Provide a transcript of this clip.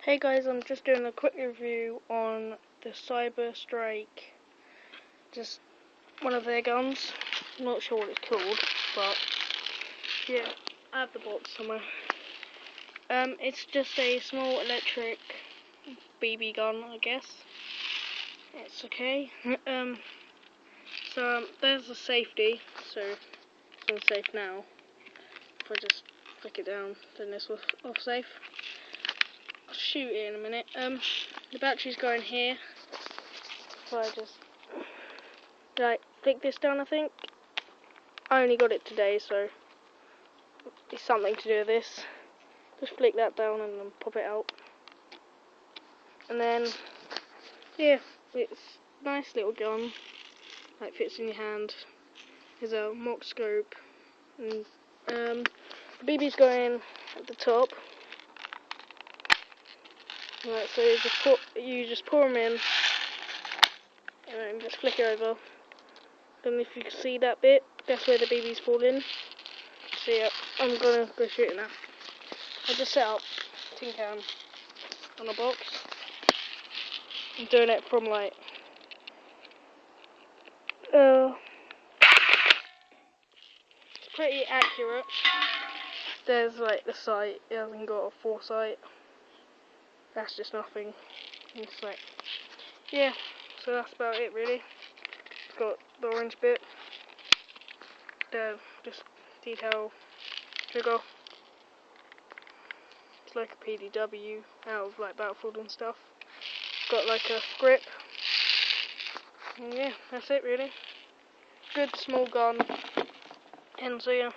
Hey guys, I'm just doing a quick review on the Cyber Strike, just one of their guns. I'm not sure what it's called, but yeah, I have the box somewhere. It's just a small electric BB gun, I guess. It's okay. So there's the safety, so it's unsafe now. If I just flick it down, then this will off safe. I'll shoot it in a minute. The battery's going here, so I just flick this down. I think I only got it today, so it's something to do with this. Just flick that down and then pop it out, and then yeah, it's a nice little gun. Like fits in your hand. There's a mock scope, and the BB's going at the top. Right, so you just pour them in, and then just flick it over. And if you can see that bit, that's where the BB's fall in. So yeah, I'm gonna go shoot it now. I just set up tin can on a box. I'm doing it from it's pretty accurate. There's the sight, it hasn't got a foresight. That's just nothing. It's yeah, so that's about it really. It's got the orange bit, the just detail trigger. It's like a PDW out of Battlefield and stuff. It's got a grip. And yeah, that's it really. Good small gun. And so yeah.